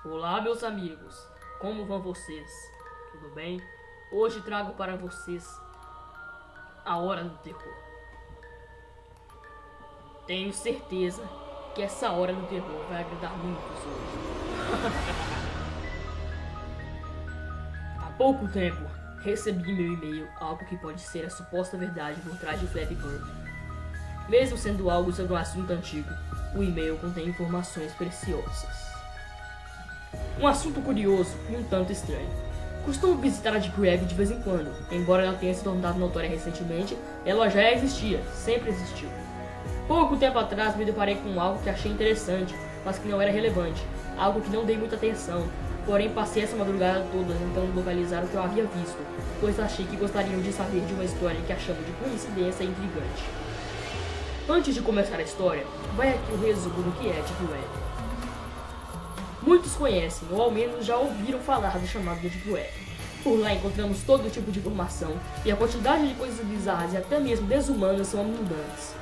Olá, meus amigos, como vão vocês? Tudo bem? Hoje trago para vocês a Hora do Terror. Tenho certeza que essa Hora do Terror vai agradar muitos hoje. Há pouco tempo, recebi meu e-mail, algo que pode ser a suposta verdade por trás de Flappy Bird. Mesmo sendo algo sobre um assunto antigo, o e-mail contém informações preciosas. Um assunto curioso e um tanto estranho. Costumo visitar a Deep Web de vez em quando. Embora ela tenha se tornado notória recentemente, ela já existia, sempre existiu. Pouco tempo atrás me deparei com algo que achei interessante, mas que não era relevante, algo que não dei muita atenção, porém passei essa madrugada toda tentando localizar o que eu havia visto, pois achei que gostariam de saber de uma história que achamos de coincidência e intrigante. Antes de começar a história, vai aqui o resumo do que é Deep Web. Muitos conhecem, ou ao menos já ouviram falar do chamado Deep Web. Por lá encontramos todo tipo de informação, e a quantidade de coisas bizarras e até mesmo desumanas são abundantes.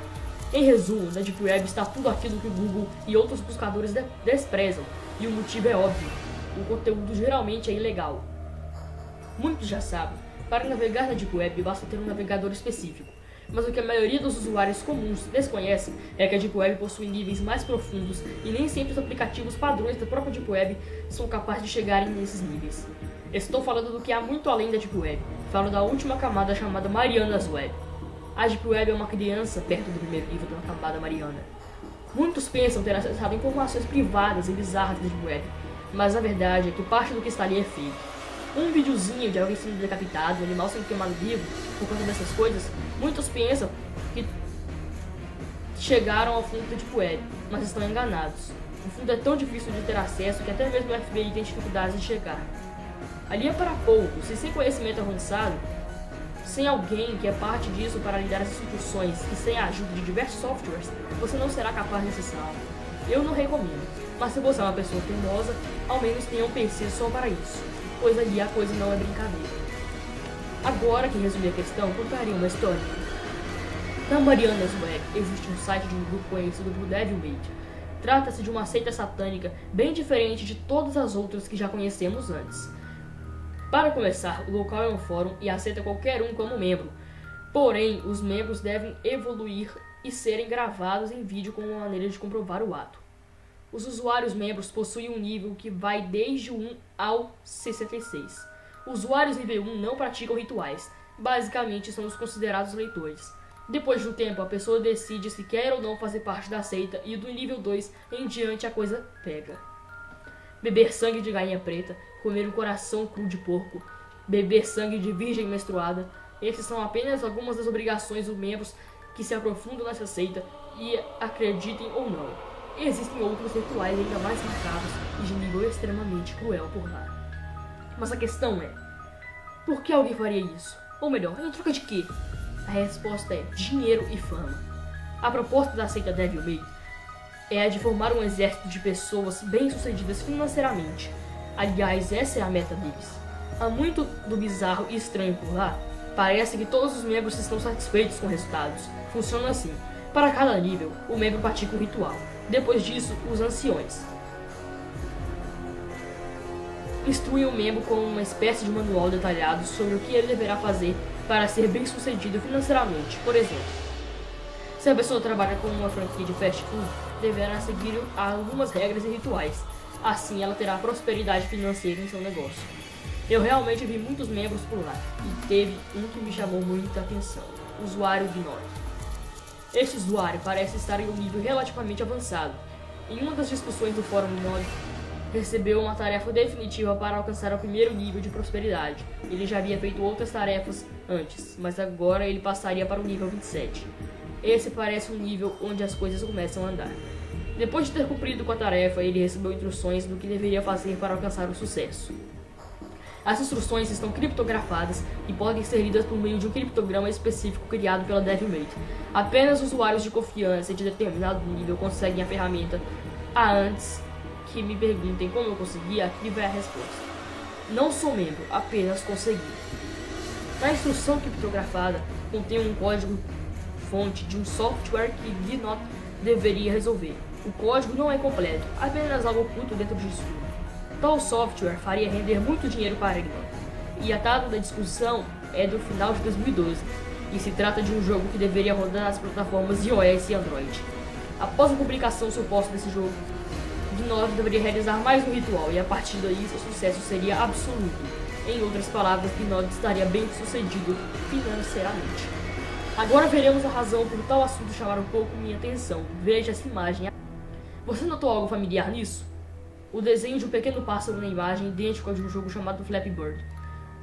Em resumo, na Deep Web está tudo aquilo que o Google e outros buscadores desprezam, e o motivo é óbvio: o conteúdo geralmente é ilegal. Muitos já sabem, para navegar na Deep Web basta ter um navegador específico. Mas o que a maioria dos usuários comuns desconhecem é que a Deep Web possui níveis mais profundos e nem sempre os aplicativos padrões da própria Deep Web são capazes de chegarem nesses níveis. Estou falando do que há muito além da Deep Web, falo da última camada chamada Marianas Web. A Deep Web é uma criança perto do primeiro nível da camada Mariana. Muitos pensam ter acessado informações privadas e bizarras da Deep Web, mas a verdade é que parte do que está ali é fake. Um videozinho de alguém sendo decapitado, um animal sendo queimado vivo, por conta dessas coisas, muitos pensam que chegaram ao fundo da Deep Web, mas estão enganados. O fundo é tão difícil de ter acesso que até mesmo o FBI tem dificuldades de chegar. Ali é para poucos, e sem conhecimento avançado, sem alguém que é parte disso para lhe dar as instruções e sem a ajuda de diversos softwares, você não será capaz de acessá-lo. Eu não recomendo, mas se você é uma pessoa teimosa, ao menos tenha um PC só para isso, pois ali a coisa não é brincadeira. Agora que resumi a questão, contaria uma história. Na Marianas Web existe um site de um grupo conhecido por Devilmate. Trata-se de uma seita satânica bem diferente de todas as outras que já conhecemos antes. Para começar, o local é um fórum e aceita qualquer um como membro. Porém, os membros devem evoluir e serem gravados em vídeo como uma maneira de comprovar o ato. Os usuários membros possuem um nível que vai desde o 1 ao 66. Usuários nível 1 não praticam rituais, basicamente são os considerados leitores. Depois de um tempo, a pessoa decide se quer ou não fazer parte da seita e do nível 2 em diante a coisa pega. Beber sangue de galinha preta, comer um coração cru de porco, beber sangue de virgem menstruada, esses são apenas algumas das obrigações dos membros que se aprofundam nessa seita e acreditem ou não. Existem outros rituais ainda mais marcados e de nível extremamente cruel por lá. Mas a questão é, por que alguém faria isso? Ou melhor, em troca de quê? A resposta é dinheiro e fama. A proposta da seita Devilmate é a de formar um exército de pessoas bem-sucedidas financeiramente. Aliás, essa é a meta deles. Há muito do bizarro e estranho por lá. Parece que todos os membros estão satisfeitos com os resultados. Funciona assim. Para cada nível, o membro pratica um ritual. Depois disso, os anciões instruem o membro com uma espécie de manual detalhado sobre o que ele deverá fazer para ser bem-sucedido financeiramente. Por exemplo, se a pessoa trabalha com uma franquia de fast food, deverá seguir algumas regras e rituais. Assim, ela terá prosperidade financeira em seu negócio. Eu realmente vi muitos membros por lá, e teve um que me chamou muita atenção: o usuário Gnome. Este usuário parece estar em um nível relativamente avançado. Em uma das discussões do fórum Gnome, recebeu uma tarefa definitiva para alcançar o primeiro nível de prosperidade. Ele já havia feito outras tarefas antes, mas agora ele passaria para o nível 27. Esse parece um nível onde as coisas começam a andar. Depois de ter cumprido com a tarefa, ele recebeu instruções do que deveria fazer para alcançar o sucesso. As instruções estão criptografadas e podem ser lidas por meio de um criptograma específico criado pela Devilmate. Apenas usuários de confiança de determinado nível conseguem a ferramenta. Antes que me perguntem como eu consegui, aqui vai a resposta. Não sou membro, apenas consegui. Na instrução criptografada contém um código fonte de um software que Gnome deveria resolver. O código não é completo, apenas algo oculto dentro disso. Tal software faria render muito dinheiro para ele. E a data da discussão é do final de 2012, e se trata de um jogo que deveria rodar nas plataformas iOS e Android. Após a publicação suposta desse jogo, Gnod deveria realizar mais um ritual, e a partir daí seu sucesso seria absoluto. Em outras palavras, Gnod estaria bem sucedido financeiramente. Agora veremos a razão por tal assunto chamar um pouco minha atenção. Veja essa imagem. Você notou algo familiar nisso? O desenho de um pequeno pássaro na imagem idêntico ao de um jogo chamado Flappy Bird.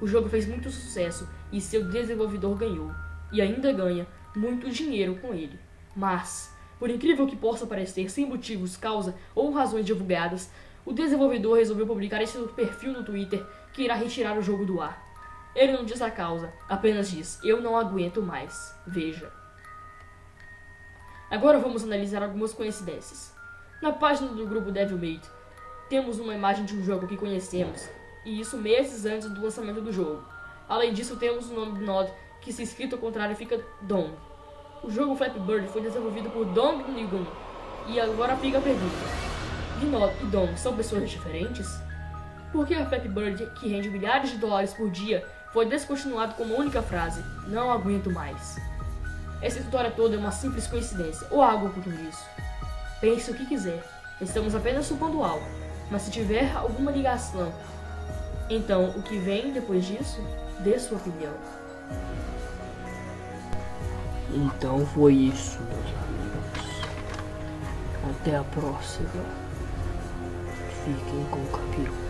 O jogo fez muito sucesso e seu desenvolvedor ganhou, e ainda ganha, muito dinheiro com ele. Mas, por incrível que possa parecer, sem motivos, causa ou razões divulgadas, o desenvolvedor resolveu publicar em seu perfil no Twitter que irá retirar o jogo do ar. Ele não diz a causa, apenas diz: "Eu não aguento mais". Veja. Agora vamos analisar algumas coincidências. Na página do grupo Devilmate, temos uma imagem de um jogo que conhecemos, e isso meses antes do lançamento do jogo. Além disso, temos o nome do Gnod, que se escrito ao contrário fica Dong. O jogo Flappy Bird foi desenvolvido por Dong Nguyen, e agora fica a pergunta: Gnod e Dong são pessoas diferentes? Por que a Flappy Bird, que rende milhares de dólares por dia, foi descontinuado com uma única frase: "Não aguento mais"? Essa história toda é uma simples coincidência, ou algo oculto nisso. Pense o que quiser, estamos apenas supondo algo, mas se tiver alguma ligação, então o que vem depois disso, dê sua opinião. Então foi isso, meus amigos. Até a próxima. Fiquem com o Capiroto.